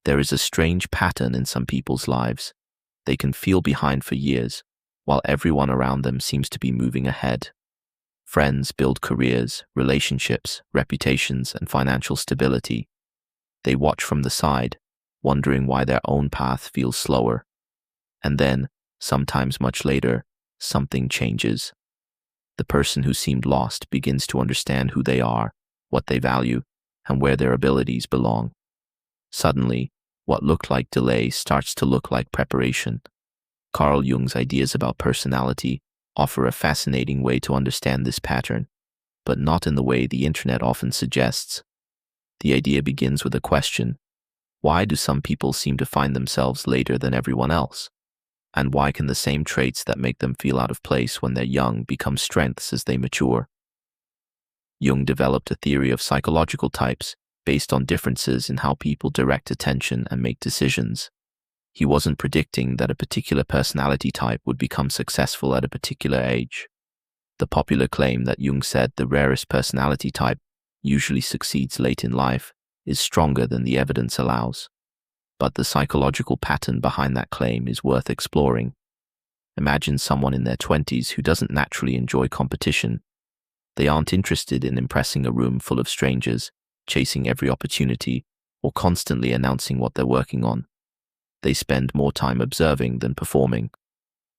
There is a strange pattern in some people's lives. They can feel behind for years, while everyone around them seems to be moving ahead. Friends build careers, relationships, reputations, and financial stability. They watch from the side, wondering why their own path feels slower. And then, sometimes much later, something changes. The person who seemed lost begins to understand who they are, what they value, and where their abilities belong. Suddenly, what looked like delay starts to look like preparation. Carl Jung's ideas about personality offer a fascinating way to understand this pattern, but not in the way the internet often suggests. The idea begins with a question: why do some people seem to find themselves later than everyone else? And why can the same traits that make them feel out of place when they're young become strengths as they mature? Jung developed a theory of psychological types based on differences in how people direct attention and make decisions. He wasn't predicting that a particular personality type would become successful at a particular age. The popular claim that Jung said the rarest personality type usually succeeds late in life is stronger than the evidence allows. But the psychological pattern behind that claim is worth exploring. Imagine someone in their 20s who doesn't naturally enjoy competition. They aren't interested in impressing a room full of strangers, chasing every opportunity, or constantly announcing what they're working on. They spend more time observing than performing.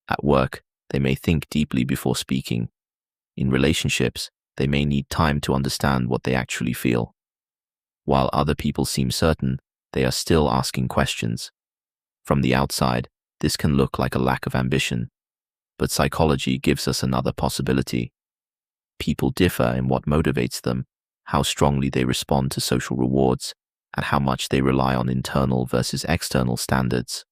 At work, they may think deeply before speaking. In relationships, they may need time to understand what they actually feel. While other people seem certain, they are still asking questions. From the outside, this can look like a lack of ambition, but psychology gives us another possibility. People differ in what motivates them, how strongly they respond to social rewards, and how much they rely on internal versus external standards.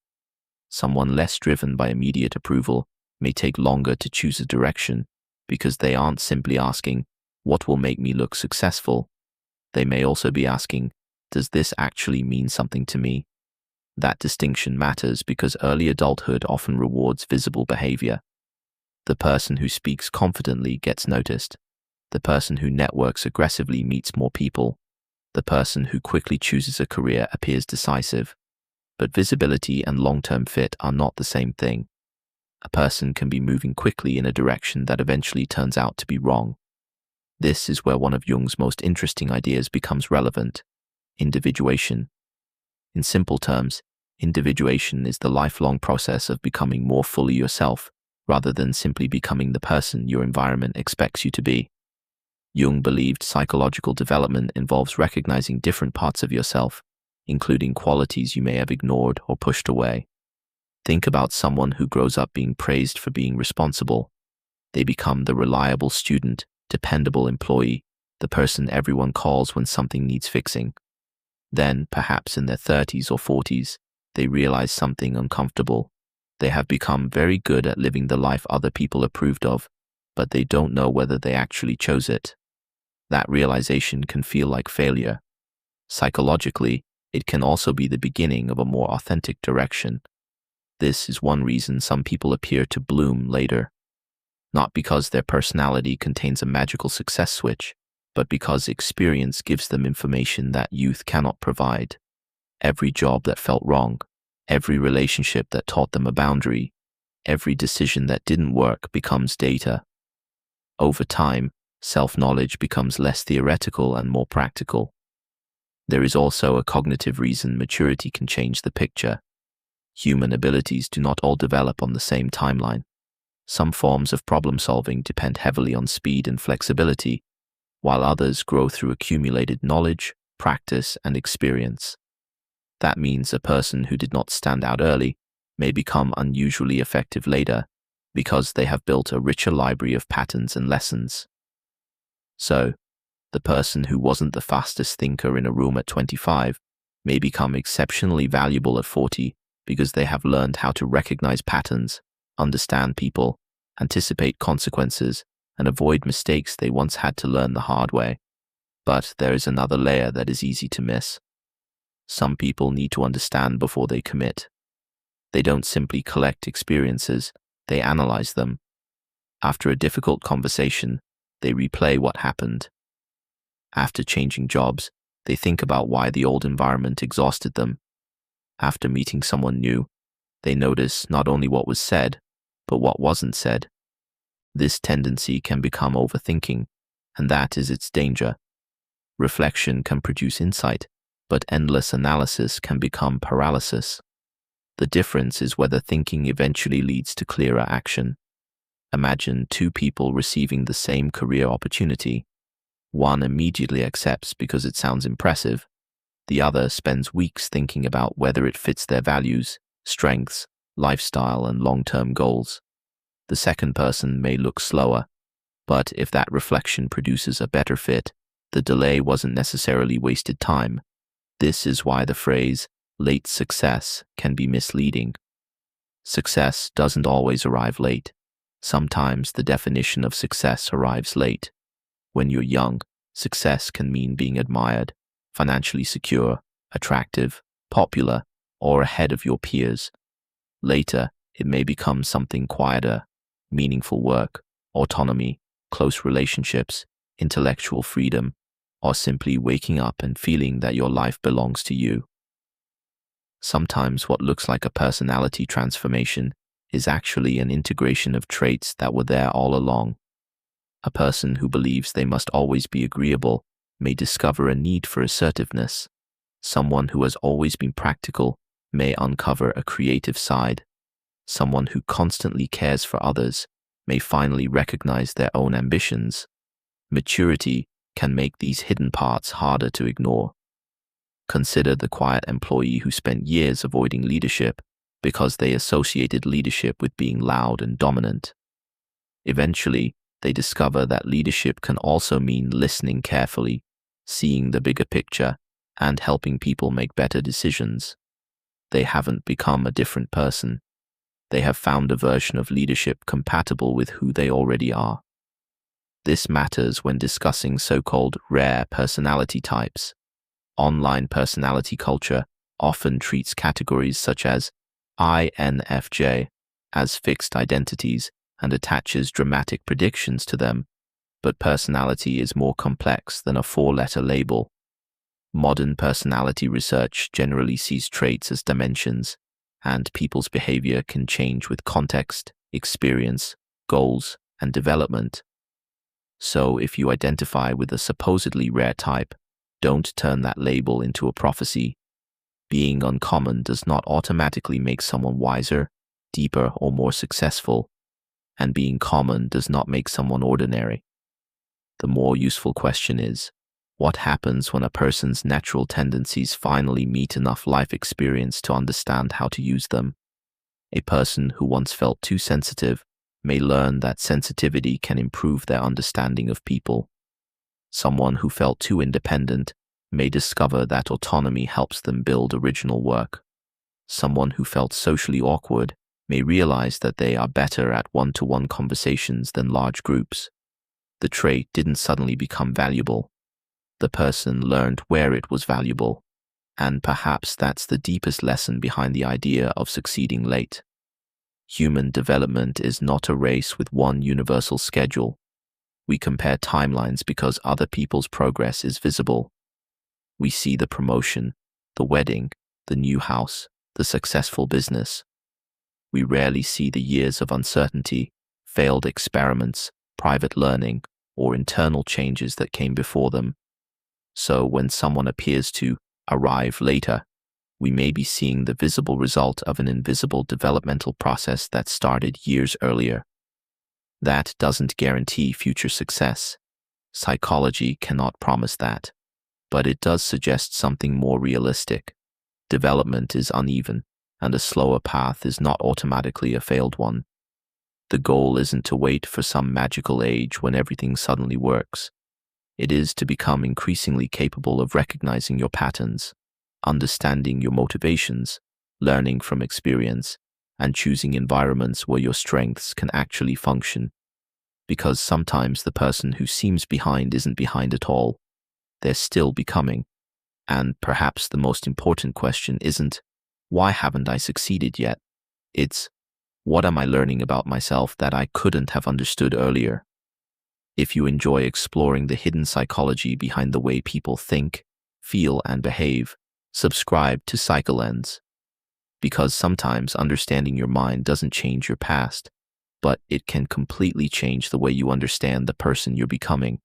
Someone less driven by immediate approval may take longer to choose a direction because they aren't simply asking, what will make me look successful? They may also be asking, does this actually mean something to me? That distinction matters because early adulthood often rewards visible behavior. The person who speaks confidently gets noticed. The person who networks aggressively meets more people. The person who quickly chooses a career appears decisive. But visibility and long-term fit are not the same thing. A person can be moving quickly in a direction that eventually turns out to be wrong. This is where one of Jung's most interesting ideas becomes relevant: individuation. In simple terms, individuation is the lifelong process of becoming more fully yourself, rather than simply becoming the person your environment expects you to be. Jung believed psychological development involves recognizing different parts of yourself, including qualities you may have ignored or pushed away. Think about someone who grows up being praised for being responsible. They become the reliable student, dependable employee, the person everyone calls when something needs fixing. Then, perhaps in their 30s or 40s, they realize something uncomfortable. They have become very good at living the life other people approved of, but they don't know whether they actually chose it. That realization can feel like failure. Psychologically, it can also be the beginning of a more authentic direction. This is one reason some people appear to bloom later. Not because their personality contains a magical success switch, but because experience gives them information that youth cannot provide. Every job that felt wrong, every relationship that taught them a boundary, every decision that didn't work becomes data. Over time, self-knowledge becomes less theoretical and more practical. There is also a cognitive reason maturity can change the picture. Human abilities do not all develop on the same timeline. Some forms of problem-solving depend heavily on speed and flexibility, while others grow through accumulated knowledge, practice, and experience. That means a person who did not stand out early may become unusually effective later because they have built a richer library of patterns and lessons. So, the person who wasn't the fastest thinker in a room at 25 may become exceptionally valuable at 40 because they have learned how to recognize patterns, understand people, anticipate consequences, and avoid mistakes they once had to learn the hard way. But there is another layer that is easy to miss. Some people need to understand before they commit. They don't simply collect experiences, they analyze them. After a difficult conversation, they replay what happened. After changing jobs, they think about why the old environment exhausted them. After meeting someone new, they notice not only what was said, but what wasn't said. This tendency can become overthinking, and that is its danger. Reflection can produce insight, but endless analysis can become paralysis. The difference is whether thinking eventually leads to clearer action. Imagine two people receiving the same career opportunity. One immediately accepts because it sounds impressive. The other spends weeks thinking about whether it fits their values, strengths, lifestyle, and long-term goals. The second person may look slower, but if that reflection produces a better fit, the delay wasn't necessarily wasted time. This is why the phrase, late success, can be misleading. Success doesn't always arrive late. Sometimes the definition of success arrives late. When you're young, success can mean being admired, financially secure, attractive, popular, or ahead of your peers. Later, it may become something quieter, meaningful work, autonomy, close relationships, intellectual freedom, or simply waking up and feeling that your life belongs to you. Sometimes what looks like a personality transformation is actually an integration of traits that were there all along. A person who believes they must always be agreeable may discover a need for assertiveness. Someone who has always been practical may uncover a creative side. Someone who constantly cares for others may finally recognize their own ambitions. Maturity can make these hidden parts harder to ignore. Consider the quiet employee who spent years avoiding leadership because they associated leadership with being loud and dominant. Eventually, they discover that leadership can also mean listening carefully, seeing the bigger picture, and helping people make better decisions. They haven't become a different person. They have found a version of leadership compatible with who they already are. This matters when discussing so-called rare personality types. Online personality culture often treats categories such as INFJ as fixed identities and attaches dramatic predictions to them, but personality is more complex than a four-letter label. Modern personality research generally sees traits as dimensions, and people's behavior can change with context, experience, goals, and development. So if you identify with a supposedly rare type, don't turn that label into a prophecy. Being uncommon does not automatically make someone wiser, deeper, or more successful, and being common does not make someone ordinary. The more useful question is, what happens when a person's natural tendencies finally meet enough life experience to understand how to use them? A person who once felt too sensitive may learn that sensitivity can improve their understanding of people. Someone who felt too independent may discover that autonomy helps them build original work. Someone who felt socially awkward may realize that they are better at one-to-one conversations than large groups. The trait didn't suddenly become valuable. The person learned where it was valuable, and perhaps that's the deepest lesson behind the idea of succeeding late. Human development is not a race with one universal schedule. We compare timelines because other people's progress is visible. We see the promotion, the wedding, the new house, the successful business. We rarely see the years of uncertainty, failed experiments, private learning, or internal changes that came before them. So when someone appears to arrive later, we may be seeing the visible result of an invisible developmental process that started years earlier. That doesn't guarantee future success. Psychology cannot promise that, but it does suggest something more realistic. Development is uneven, and a slower path is not automatically a failed one. The goal isn't to wait for some magical age when everything suddenly works. It is to become increasingly capable of recognizing your patterns, understanding your motivations, learning from experience, and choosing environments where your strengths can actually function. Because sometimes the person who seems behind isn't behind at all. They're still becoming. And perhaps the most important question isn't, why haven't I succeeded yet? It's, what am I learning about myself that I couldn't have understood earlier? If you enjoy exploring the hidden psychology behind the way people think, feel, and behave, subscribe to PsycheLens. because sometimes understanding your mind doesn't change your past, but it can completely change the way you understand the person you're becoming.